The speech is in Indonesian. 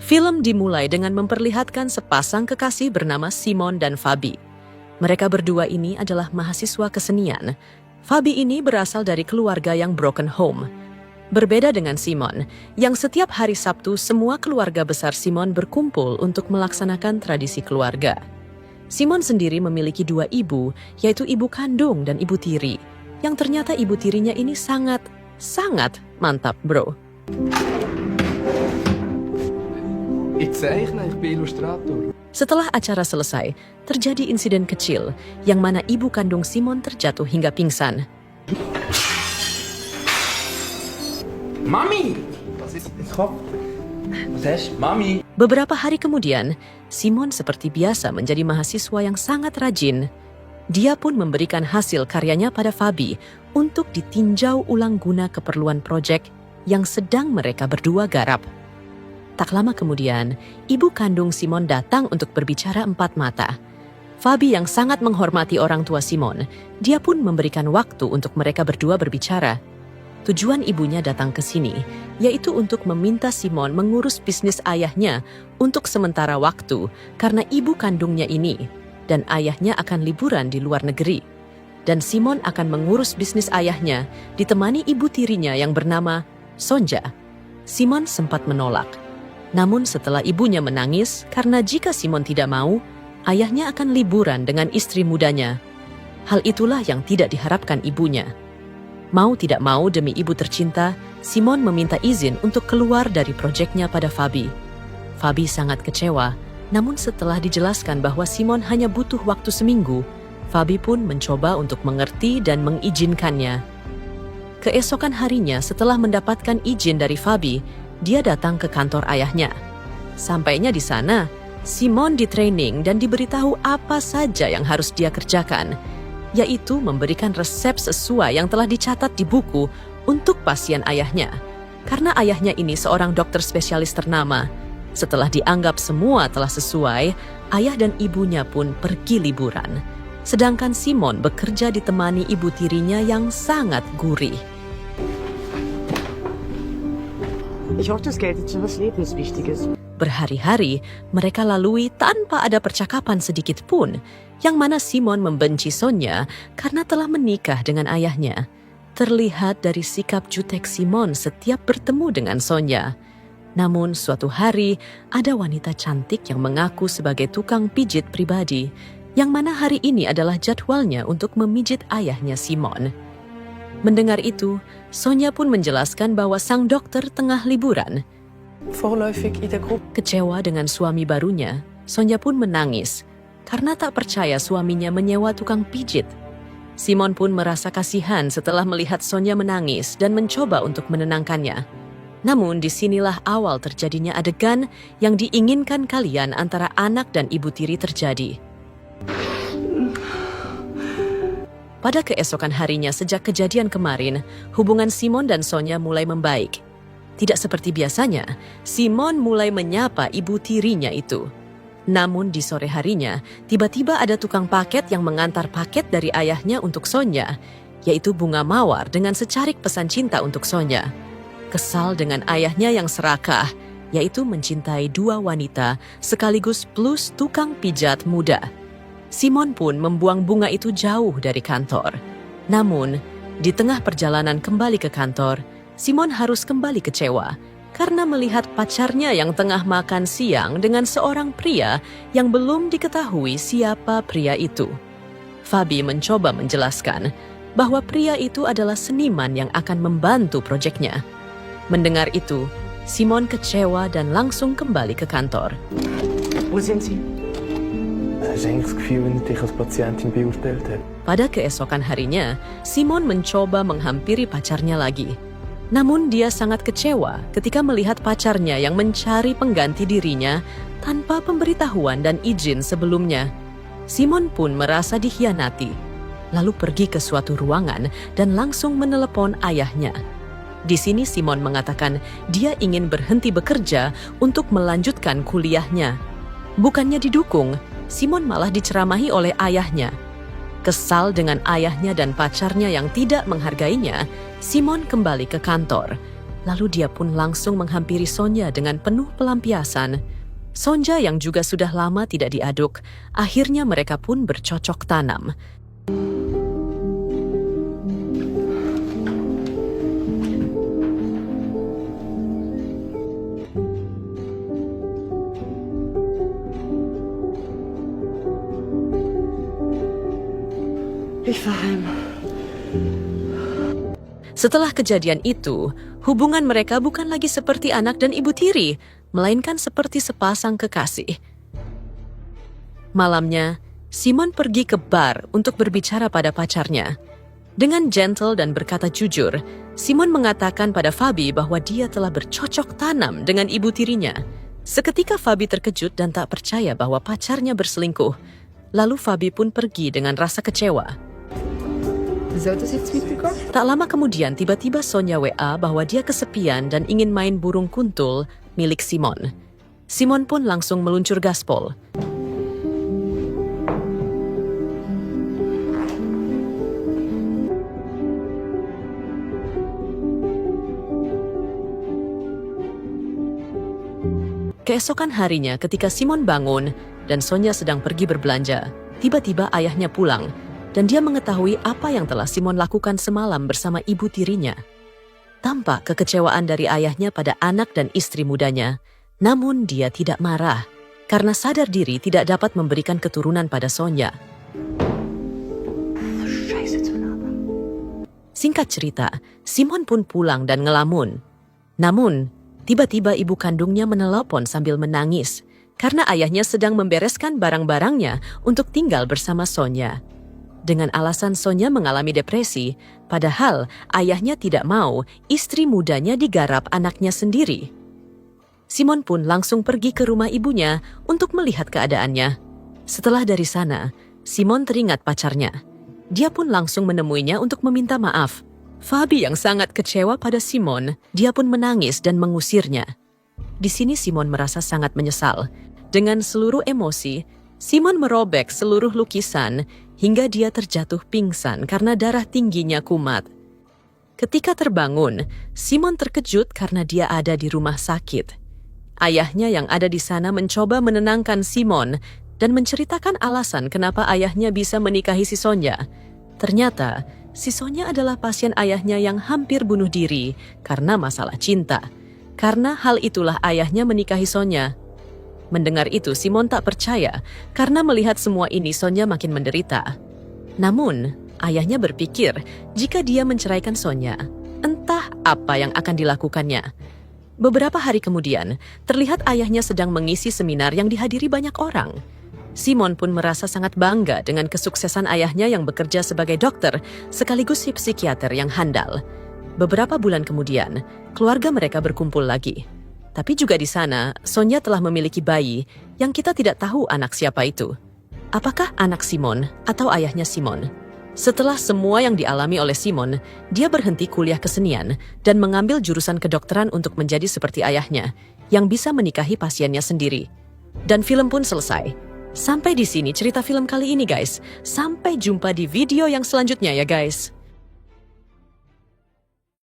Film dimulai dengan memperlihatkan sepasang kekasih bernama Simon dan Fabi. Mereka berdua ini adalah mahasiswa kesenian. Fabi ini berasal dari keluarga yang broken home. Berbeda dengan Simon, yang setiap hari Sabtu semua keluarga besar Simon berkumpul untuk melaksanakan tradisi keluarga. Simon sendiri memiliki dua ibu, yaitu ibu kandung dan ibu tiri, yang ternyata ibu tirinya ini sangat mantap, bro. Ich zeichne, ich bin Illustrator. Setelah acara selesai, terjadi insiden kecil yang mana ibu kandung Simon terjatuh hingga pingsan. Mami! Was ist ins Kopf? Was hast du? Mami! Beberapa hari kemudian, Simon seperti biasa menjadi mahasiswa yang sangat rajin. Dia pun memberikan hasil karyanya pada Fabi untuk ditinjau ulang guna keperluan proyek yang sedang mereka berdua garap. Tak lama kemudian, ibu kandung Simon datang untuk berbicara empat mata. Fabi yang sangat menghormati orang tua Simon, dia pun memberikan waktu untuk mereka berdua berbicara. Tujuan ibunya datang ke sini, yaitu untuk meminta Simon mengurus bisnis ayahnya untuk sementara waktu karena ibu kandungnya ini dan ayahnya akan liburan di luar negeri. Dan Simon akan mengurus bisnis ayahnya ditemani ibu tirinya yang bernama Sonja. Simon sempat menolak. Namun setelah ibunya menangis karena jika Simon tidak mau, ayahnya akan liburan dengan istri mudanya. Hal itulah yang tidak diharapkan ibunya. Mau tidak mau demi ibu tercinta, Simon meminta izin untuk keluar dari proyeknya pada Fabi. Fabi sangat kecewa, namun setelah dijelaskan bahwa Simon hanya butuh waktu seminggu, Fabi pun mencoba untuk mengerti dan mengizinkannya. Keesokan harinya setelah mendapatkan izin dari Fabi, dia datang ke kantor ayahnya. Sampainya di sana, Simon di-training dan diberitahu apa saja yang harus dia kerjakan, yaitu memberikan resep sesuai yang telah dicatat di buku untuk pasien ayahnya. Karena ayahnya ini seorang dokter spesialis ternama. Setelah dianggap semua telah sesuai, ayah dan ibunya pun pergi liburan. Sedangkan Simon bekerja ditemani ibu tirinya yang sangat gurih. Ich hoffe, das Geld ist schon was Lebenswichtiges. Berhari-hari mereka lalui tanpa ada percakapan sedikit pun, yang mana Simon membenci Sonja karena telah menikah dengan ayahnya. Terlihat dari sikap jutek Simon setiap bertemu dengan Sonja. Namun suatu hari ada wanita cantik yang mengaku sebagai tukang pijit pribadi, yang mana hari ini adalah jadwalnya untuk memijit ayahnya Simon. Mendengar itu, Sonja pun menjelaskan bahwa sang dokter tengah liburan. Vorläufig in der Gruppe. Kecewa dengan suami barunya, Sonja pun menangis karena tak percaya suaminya menyewa tukang pijit. Simon pun merasa kasihan setelah melihat Sonja menangis dan mencoba untuk menenangkannya. Namun disinilah awal terjadinya adegan yang diinginkan kalian antara anak dan ibu tiri terjadi. Pada keesokan harinya sejak kejadian kemarin, hubungan Simon dan Sonja mulai membaik. Tidak seperti biasanya, Simon mulai menyapa ibu tirinya itu. Namun di sore harinya, tiba-tiba ada tukang paket yang mengantar paket dari ayahnya untuk Sonja, yaitu bunga mawar dengan secarik pesan cinta untuk Sonja. Kesal dengan ayahnya yang serakah, yaitu mencintai dua wanita sekaligus plus tukang pijat muda. Simon pun membuang bunga itu jauh dari kantor. Namun, di tengah perjalanan kembali ke kantor, Simon harus kembali kecewa karena melihat pacarnya yang tengah makan siang dengan seorang pria yang belum diketahui siapa pria itu. Fabi mencoba menjelaskan bahwa pria itu adalah seniman yang akan membantu proyeknya. Mendengar itu, Simon kecewa dan langsung kembali ke kantor. Wo sind Sie? Hast du eigentlich das Gefühl, wenn ich dich als Patientin beurteilt habe? Pada keesokan harinya, Simon mencoba menghampiri pacarnya lagi. Namun dia sangat kecewa ketika melihat pacarnya yang mencari pengganti dirinya tanpa pemberitahuan dan izin sebelumnya. Simon pun merasa dikhianati, lalu pergi ke suatu ruangan dan langsung menelepon ayahnya. Di sini Simon mengatakan dia ingin berhenti bekerja untuk melanjutkan kuliahnya. Bukannya didukung, Simon malah diceramahi oleh ayahnya. Kesal dengan ayahnya dan pacarnya yang tidak menghargainya, Simon kembali ke kantor. Lalu dia pun langsung menghampiri Sonja dengan penuh pelampiasan. Sonja yang juga sudah lama tidak diaduk, akhirnya mereka pun bercocok tanam. Ich fahr heim. Setelah kejadian itu, hubungan mereka bukan lagi seperti anak dan ibu tiri, melainkan seperti sepasang kekasih. Malamnya, Simon pergi ke bar untuk berbicara pada pacarnya. Dengan gentle dan berkata jujur, Simon mengatakan pada Fabi bahwa dia telah bercocok tanam dengan ibu tirinya. Seketika Fabi terkejut dan tak percaya bahwa pacarnya berselingkuh. Lalu Fabi pun pergi dengan rasa kecewa. Wieso hat das jetzt mitbekommen? Tak lama kemudian tiba-tiba Sonja WA bahwa dia kesepian dan ingin main burung kuntul milik Simon. Simon pun langsung meluncur gaspol. Keesokan harinya ketika Simon bangun dan Sonja sedang pergi berbelanja, tiba-tiba ayahnya pulang. Dan dia mengetahui apa yang telah Simon lakukan semalam bersama ibu tirinya. Tampak kekecewaan dari ayahnya pada anak dan istri mudanya. Namun dia tidak marah, karena sadar diri tidak dapat memberikan keturunan pada Sonja. Singkat cerita, Simon pun pulang dan ngelamun. Namun, tiba-tiba ibu kandungnya menelepon sambil menangis, karena ayahnya sedang membereskan barang-barangnya untuk tinggal bersama Sonja. Dengan alasan Sonja mengalami depresi, padahal ayahnya tidak mau istri mudanya digarap anaknya sendiri. Simon pun langsung pergi ke rumah ibunya untuk melihat keadaannya. Setelah dari sana, Simon teringat pacarnya. Dia pun langsung menemuinya untuk meminta maaf. Fabi yang sangat kecewa pada Simon, dia pun menangis dan mengusirnya. Di sini Simon merasa sangat menyesal. Dengan seluruh emosi, Simon merobek seluruh lukisan hingga dia terjatuh pingsan karena darah tingginya kumat. Ketika terbangun, Simon terkejut karena dia ada di rumah sakit. Ayahnya yang ada di sana mencoba menenangkan Simon dan menceritakan alasan kenapa ayahnya bisa menikahi si Sonja. Ternyata, si Sonja adalah pasien ayahnya yang hampir bunuh diri karena masalah cinta. Karena hal itulah ayahnya menikahi Sonja. Mendengar itu, Simon tak percaya karena melihat semua ini Sonja makin menderita. Namun, ayahnya berpikir jika dia menceraikan Sonja, entah apa yang akan dilakukannya. Beberapa hari kemudian, terlihat ayahnya sedang mengisi seminar yang dihadiri banyak orang. Simon pun merasa sangat bangga dengan kesuksesan ayahnya yang bekerja sebagai dokter sekaligus si psikiater yang handal. Beberapa bulan kemudian, keluarga mereka berkumpul lagi. Tapi juga di sana, Sonja telah memiliki bayi yang kita tidak tahu anak siapa itu. Apakah anak Simon atau ayahnya Simon? Setelah semua yang dialami oleh Simon, dia berhenti kuliah kesenian dan mengambil jurusan kedokteran untuk menjadi seperti ayahnya, yang bisa menikahi pasiennya sendiri. Dan film pun selesai. Sampai di sini cerita film kali ini guys. Sampai jumpa di video yang selanjutnya ya guys.